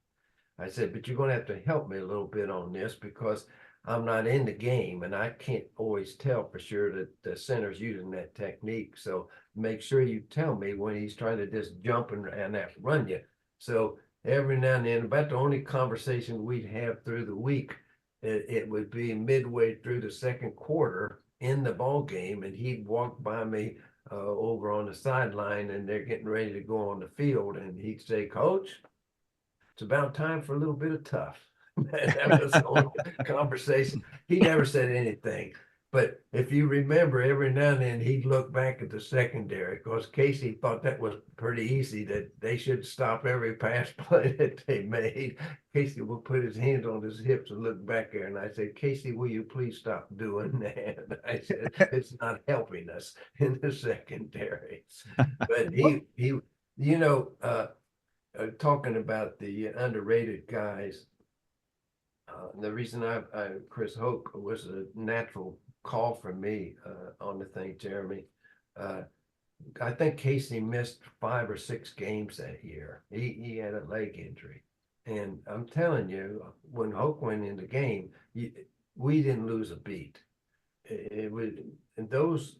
I said, but you're going to have to help me a little bit on this because I'm not in the game and I can't always tell for sure that the center's using that technique. So make sure you tell me when he's trying to just jump and that run you. So every now and then, about the only conversation we'd have through the week, it would be midway through the second quarter in the ball game, and he'd walk by me over on the sideline, and they're getting ready to go on the field, and he'd say, Coach, it's about time for a little bit of tough. That was the only conversation. He never said anything. But if you remember, every now and then he'd look back at the secondary because Casey thought that was pretty easy, that they should stop every pass play that they made. Casey would put his hands on his hips and look back there. And I said, Casey, will you please stop doing that? I said, it's not helping us in the secondary. But he you know, talking about the underrated guys, the reason Chris Hoke was a natural call for me on the thing, Jeremy. I think Casey missed 5 or 6 games that year. He had a leg injury. And I'm telling you, when Hoke went in the game, we didn't lose a beat. It was, and those,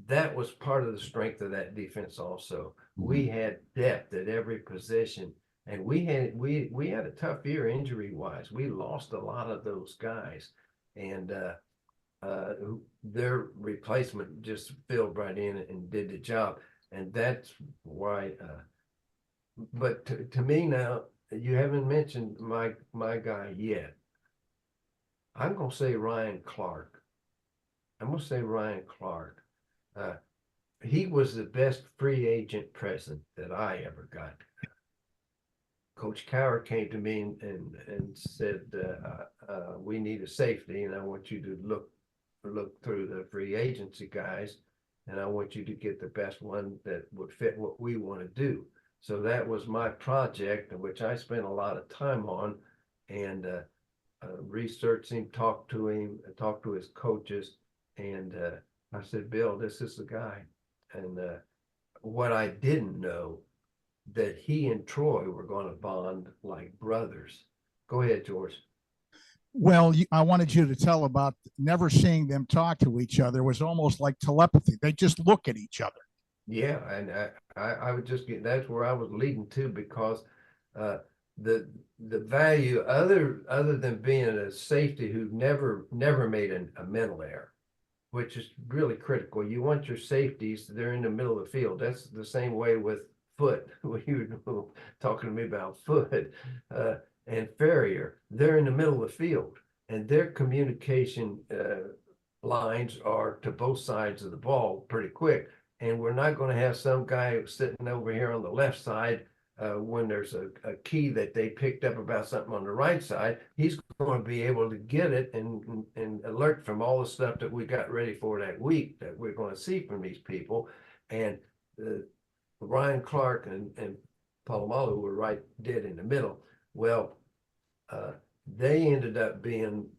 that was part of the strength of that defense also. We had depth at every position. And we had a tough year injury wise. We lost a lot of those guys, and their replacement just filled right in and did the job. And that's why. But to me now, you haven't mentioned my guy yet. I'm gonna say Ryan Clark. He was the best free agent present that I ever got. Coach Cower came to me and said, we need a safety, and I want you to look through the free agency guys, and I want you to get the best one that would fit what we want to do. So that was my project, which I spent a lot of time on, and researched him, talked to his coaches, and I said, Bill, this is the guy. And what I didn't know, that he and Troy were going to bond like brothers. Go ahead, George. Well, I wanted you to tell about never seeing them talk to each other. It was almost like telepathy. They just look at each other. Yeah, and I would just get, that's where I was leading to, because the value other than being a safety who never made a mental error, which is really critical. You want your safeties, they're in the middle of the field. That's the same way with Foot, when you were talking to me about Foot and Ferrier, they're in the middle of the field, and their communication lines are to both sides of the ball pretty quick. And we're not going to have some guy sitting over here on the left side when there's a key that they picked up about something on the right side. He's going to be able to get it and alert from all the stuff that we got ready for that week that we're going to see from these people. And Ryan Clark and Palomalu were right dead in the middle. Well, they ended up being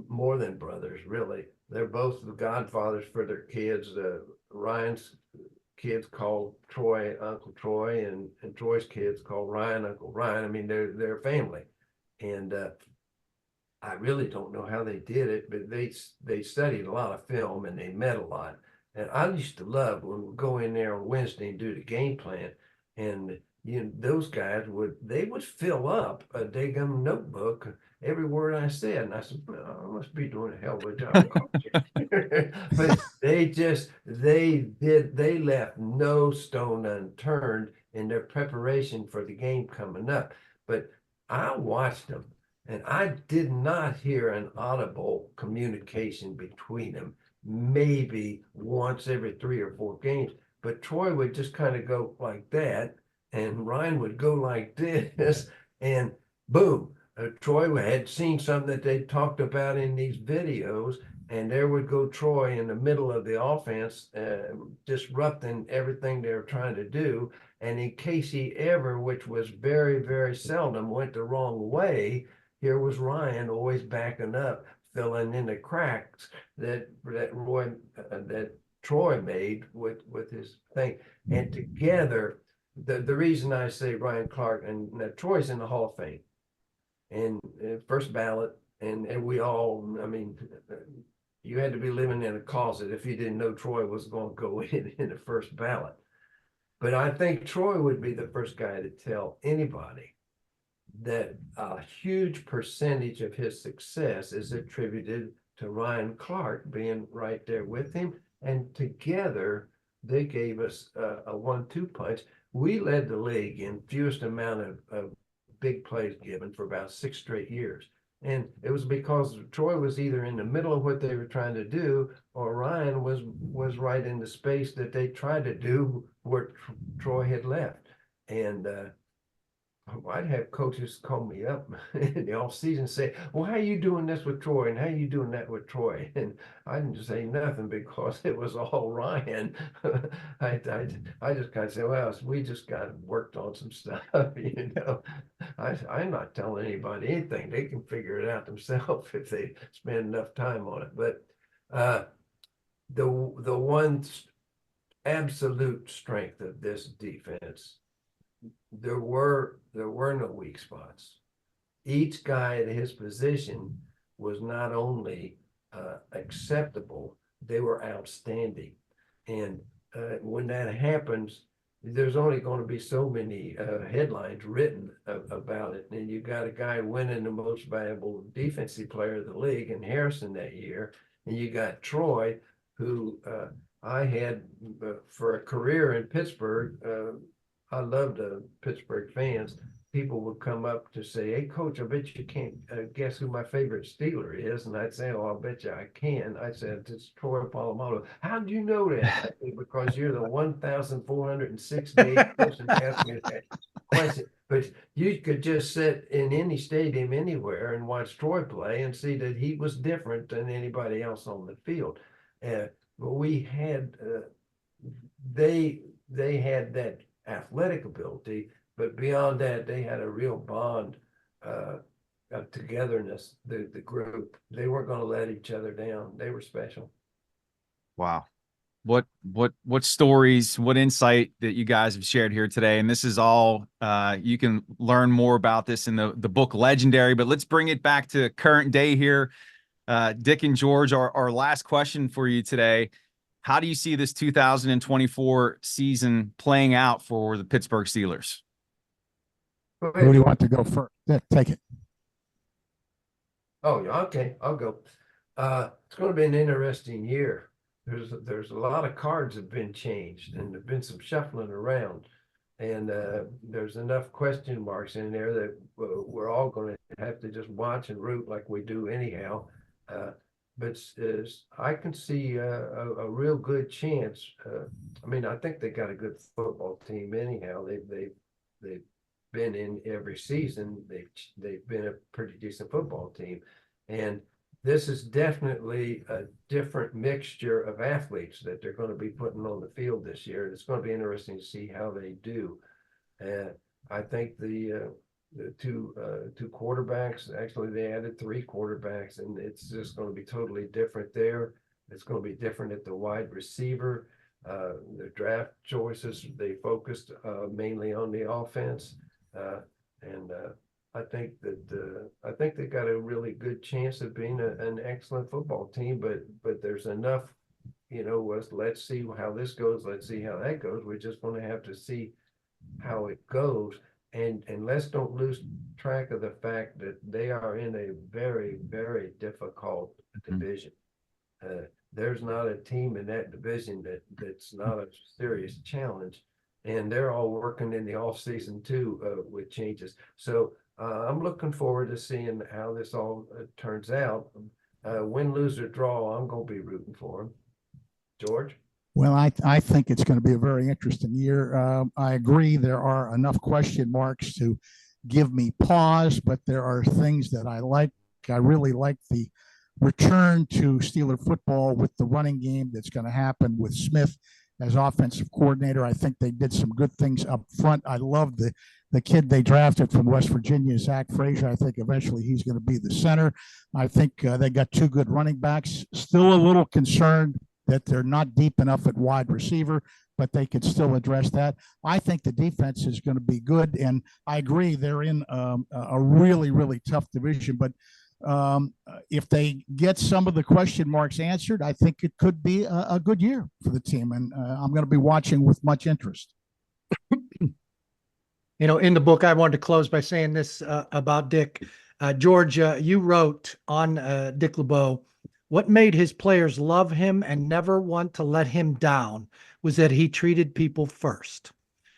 more than brothers, really. They're both the godfathers for their kids. Ryan's kids called Troy Uncle Troy, and Troy's kids called Ryan Uncle Ryan. I mean, they're family. And I really don't know how they did it, but they studied a lot of film and they met a lot. And I used to love when we go in there on Wednesday and do the game plan, and those guys would fill up a daggum notebook every word I said, and I said, well, I must be doing a hell of a job. But they left no stone unturned in their preparation for the game coming up. But I watched them, and I did not hear an audible communication between them. Maybe once every 3 or 4 games, but Troy would just kind of go like that, and Ryan would go like this, and boom, Troy had seen something that they talked about in these videos, and there would go Troy in the middle of the offense, disrupting everything they were trying to do. And in case he ever, which was very, very seldom, went the wrong way, here was Ryan always backing up, filling in the cracks that Troy made with his thing. And together, the reason I say Ryan Clark, and Troy's in the Hall of Fame and first ballot, and we all, I mean, you had to be living in a closet if you didn't know Troy was going to go in the first ballot. But I think Troy would be the first guy to tell anybody that a huge percentage of his success is attributed to Ryan Clark being right there with him. And together, they gave us a 1-2 punch. We led the league in fewest amount of big plays given for about 6 straight years. And it was because Troy was either in the middle of what they were trying to do, or Ryan was right in the space that they tried to do where Troy had left. And I'd have coaches call me up in the off season and say, well, how are you doing this with Troy? And how are you doing that with Troy? And I didn't say nothing because it was all Ryan. I just kind of say, well, we just got worked on some stuff, you know. I'm not telling anybody anything. They can figure it out themselves if they spend enough time on it. But the one absolute strength of this defense, there were no weak spots. Each guy at his position was not only acceptable, they were outstanding. And when that happens, there's only going to be so many headlines written about it. And you got a guy winning the most valuable defensive player of the league in Harrison that year. And you got Troy, who I had for a career in Pittsburgh. I loved Pittsburgh fans. People would come up to say, hey, coach, I bet you can't guess who my favorite Steeler is. And I'd say, oh, I'll bet you I can. I said, it's Troy Polamalu. How do you know that? I said, because you're the 1,468 person asking me that question. But you could just sit in any stadium anywhere and watch Troy play and see that he was different than anybody else on the field. But we had, they had that athletic ability, but beyond that, they had a real bond of togetherness. The group, they weren't going to let each other down. They were special. Wow. What stories, what insight that you guys have shared here today. And this is all, you can learn more about this in the book Legendary, but let's bring it back to current day here. Dick and George, our last question for you today. How do you see this 2024 season playing out for the Pittsburgh Steelers? Who do you want to go first? Yeah, take it. Oh, okay, I'll go. It's going to be an interesting year. There's a lot of cards have been changed, and there's been some shuffling around, and there's enough question marks in there that we're all going to have to just watch and root like we do anyhow. But I can see a real good chance. I mean, I think they got a good football team anyhow. They've been in every season. They've been a pretty decent football team, and this is definitely a different mixture of athletes that they're going to be putting on the field this year. It's going to be interesting to see how they do. I think the two quarterbacks, actually they added 3 quarterbacks, and it's just going to be totally different there. It's going to be different at the wide receiver. The draft choices, they focused mainly on the offense, and I think they got a really good chance of being an excellent football team. But there's enough, you know, let's see how this goes. Let's see how that goes. We're just going to have to see how it goes. And let's don't lose track of the fact that they are in a very, very difficult division. There's not a team in that division that's not a serious challenge. And they're all working in the off season too with changes. So I'm looking forward to seeing how this all turns out. Win, lose, or draw, I'm going to be rooting for them. George? Well, I think it's going to be a very interesting year. I agree there are enough question marks to give me pause, but there are things that I like. I really like the return to Steeler football with the running game that's going to happen with Smith as offensive coordinator. I think they did some good things up front. I love the kid they drafted from West Virginia, Zach Frazier. I think eventually he's going to be the center. I think they got two good running backs. Still a little concerned that they're not deep enough at wide receiver, but they could still address that. I think the defense is going to be good, and I agree they're in a really, really tough division. But if they get some of the question marks answered, I think it could be a good year for the team, and I'm going to be watching with much interest. You know, in the book, I wanted to close by saying this about Dick. George, you wrote on Dick LeBeau, what made his players love him and never want to let him down was that he treated people first.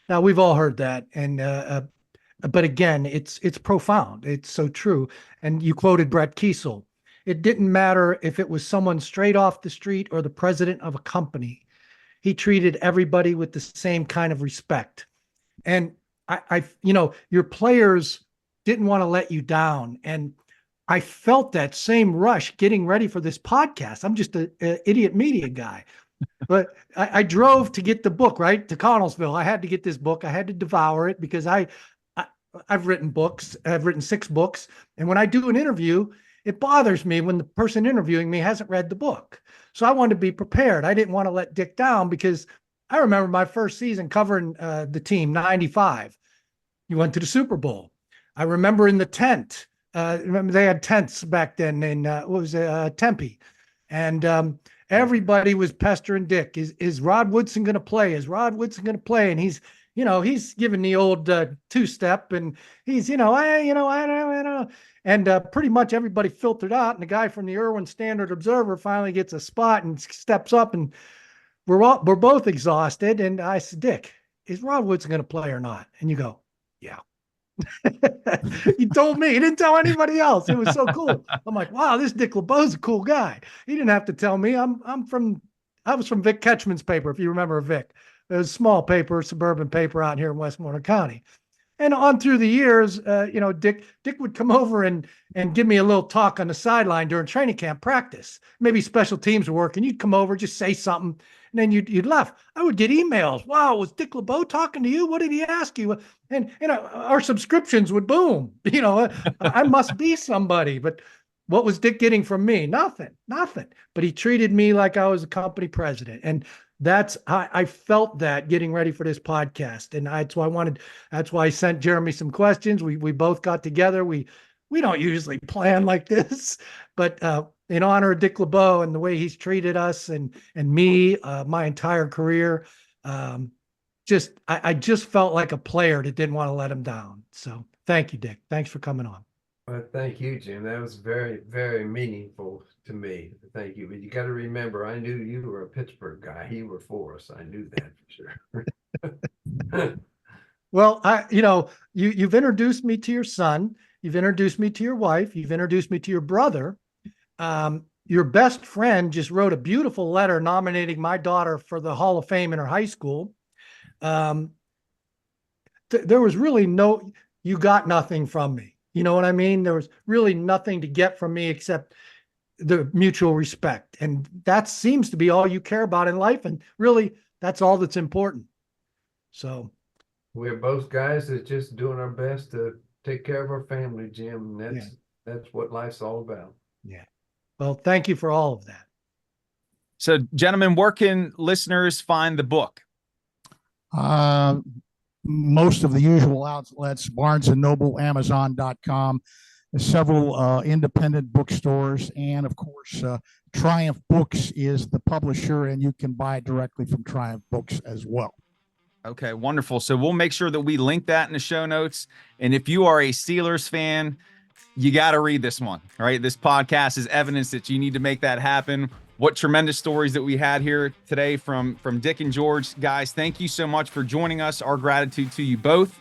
Now, we've all heard that, and but again, it's profound. It's so true. And you quoted Brett Kiesel. It didn't matter if it was someone straight off the street or the president of a company. He treated everybody with the same kind of respect. And I you know, your players didn't want to let you down. And I felt that same rush getting ready for this podcast. I'm just an idiot media guy. But I drove to get the book, right, to Connellsville. I had to get this book. I had to devour it because I've written books. I've written 6 books. And when I do an interview, it bothers me when the person interviewing me hasn't read the book. So I wanted to be prepared. I didn't want to let Dick down because I remember my first season covering the team, 95. You went to the Super Bowl. I remember in the tent. Remember they had tents back then in Tempe, and everybody was pestering Dick. Is Rod Woodson going to play? Is Rod Woodson going to play? And he's giving the old 2-step, and he's I don't know, and pretty much everybody filtered out. And the guy from the Irwin Standard Observer finally gets a spot and steps up, and we're both exhausted. And I said, Dick, is Rod Woodson going to play or not? And you go, yeah. He told me. He didn't tell anybody else. It was so cool. I'm like, wow, this Dick LeBeau's a cool guy. He didn't have to tell me. I was from Vic Ketchman's paper, if you remember Vic. It was a small paper, suburban paper out here in Westmoreland County. And on through the years, Dick would come over and give me a little talk on the sideline during training camp practice. Maybe special teams were working. You'd come over, just say something, and then you'd laugh. I would get emails. Wow, was Dick LeBeau talking to you? What did he ask you? And our subscriptions would boom. I must be somebody. But what was Dick getting from me? Nothing. But he treated me like I was a company president. And I felt that getting ready for this podcast. And that's why I sent Jeremy some questions. We both got together. We don't usually plan like this, but in honor of Dick LeBeau and the way he's treated us and me, my entire career, I just felt like a player that didn't want to let him down. So thank you, Dick. Thanks for coming on. Well, thank you, Jim. That was very, very meaningful to me. Thank you. But you got to remember, I knew you were a Pittsburgh guy. You were for us. I knew that for sure. Well, you've introduced me to your son. You've introduced me to your wife. You've introduced me to your brother. Your best friend just wrote a beautiful letter nominating my daughter for the Hall of Fame in her high school. There was really you got nothing from me. You know what I mean? There was really nothing to get from me except the mutual respect. And that seems to be all you care about in life. And really, that's all that's important. So we're both guys that just doing our best to take care of our family, Jim. And that's what life's all about. Yeah. Well, thank you for all of that. So, gentlemen, where can listeners find the book? Most of the usual outlets, Barnes & Noble, Amazon.com, several independent bookstores, and of course, Triumph Books is the publisher, and you can buy it directly from Triumph Books as well. Okay, wonderful. So we'll make sure that we link that in the show notes. And if you are a Steelers fan, you got to read this one, right? This podcast is evidence that you need to make that happen. What tremendous stories that we had here today from Dick and George. Guys, thank you so much for joining us. Our gratitude to you both.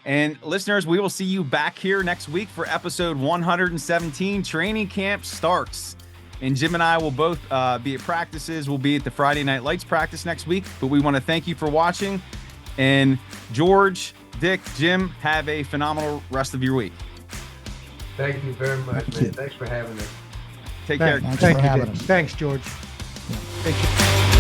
And listeners, we will see you back here next week for episode 117. Training camp starts And Jim and I will both be at practices. We'll be at the Friday Night Lights practice next week. But we want to thank you for watching. And George, Dick, Jim, have a phenomenal rest of your week. Thank you very much, man. Thanks for having us. Take care. Thanks Thank for you, having Dick. us. Thanks, George. Thank you.